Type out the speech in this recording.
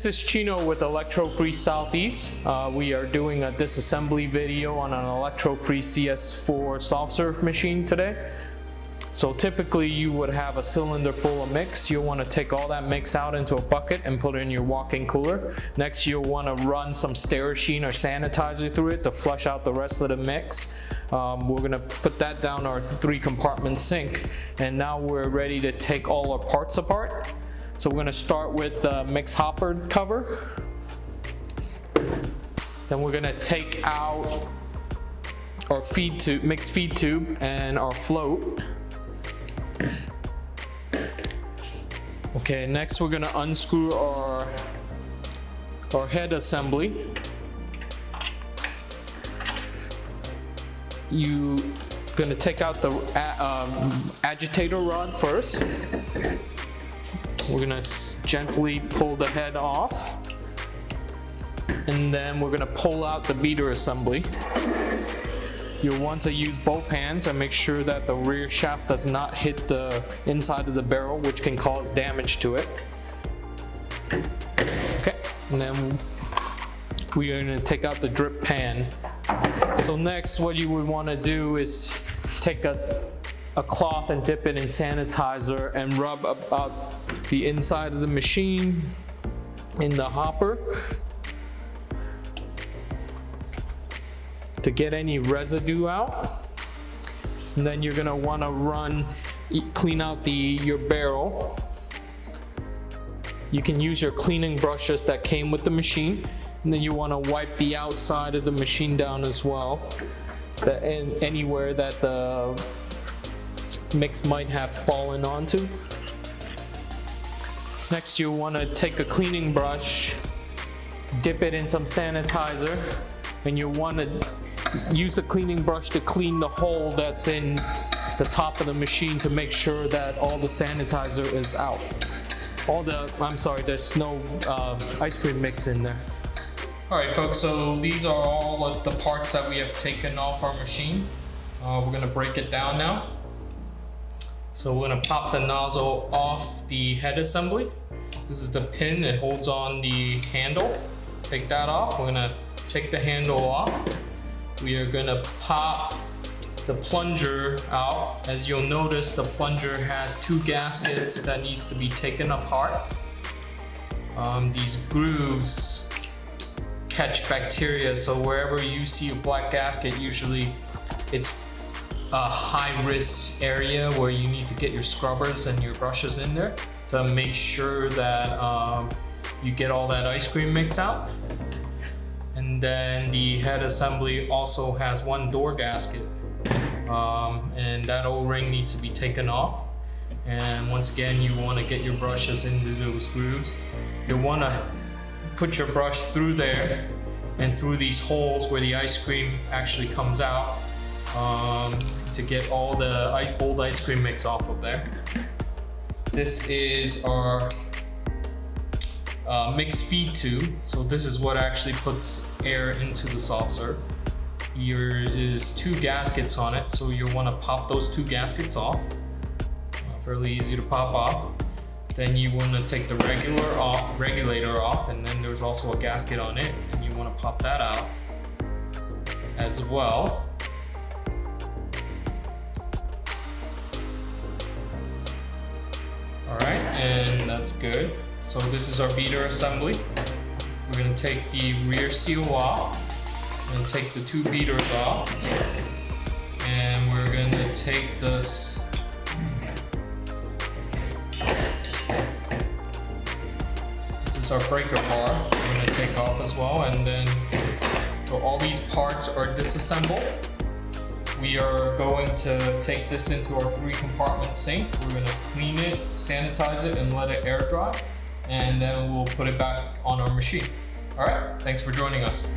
This is Chino with Electro Freeze Southeast. We are doing a disassembly video on an Electro Freeze CS4 soft serve machine today. So typically you would have a cylinder full of mix. You'll want to take all that mix out into a bucket and put it in your walk-in cooler. Next you'll want to run some Sterashine or sanitizer through it to flush out the rest of the mix. We're going to put that down our 3-compartment sink, and now we're ready to take all our parts apart. So we're going to start with the mix hopper cover. Then we're going to take out our mixed feed tube and our float. Okay, next we're going to unscrew our head assembly. You're going to take out the agitator rod first. We're going to gently pull the head off, and then we're going to pull out the beater assembly. You'll want to use both hands and make sure that the rear shaft does not hit the inside of the barrel, which can cause damage to it. Okay, and then we are going to take out the drip pan. So next, what you would want to do is take a cloth and dip it in sanitizer and rub about the inside of the machine in the hopper to get any residue out. And then you're gonna want to clean out your barrel. You can use your cleaning brushes that came with the machine, and then you want to wipe the outside of the machine down as well, and anywhere that the mix might have fallen onto. Next, you want to take a cleaning brush, dip it in some sanitizer, and you want to use the cleaning brush to clean the hole that's in the top of the machine to make sure that all the sanitizer is out. There's no ice cream mix in there. Alright folks, so these are all of the parts that we have taken off our machine. We're going to break it down now. So we're going to pop the nozzle off the head assembly. This is the pin that holds on the handle. Take that off. We're going to take the handle off. We are going to pop the plunger out. As you'll notice, the plunger has 2 gaskets that needs to be taken apart. These grooves catch bacteria, so wherever you see a black gasket, usually it's a high-risk area where you need to get your scrubbers and your brushes in there to make sure that you get all that ice cream mix out. And then the head assembly also has 1 door gasket, and that O-ring needs to be taken off. And once again, you want to get your brushes into those grooves. You want to put your brush through there and through these holes where the ice cream actually comes out, to get all the old ice cream mix off of there. This is our mixed feed tube. So this is what actually puts air into the soft serve. There is 2 gaskets on it, so you'll want to pop those 2 gaskets off. Fairly easy to pop off. Then you want to take the regulator off, and then there's also a gasket on it, and you want to pop that out as well. Alright, and that's good. So this is our beater assembly. We're going to take the rear seal off, and take the 2 beaters off, and we're going to take this our breaker bar. We're going to take off as well, and then so all these parts are disassembled. We are going to take this into our 3-compartment sink. We're going to clean it, sanitize it, and let it air dry, and then we'll put it back on our machine. Alright, thanks for joining us.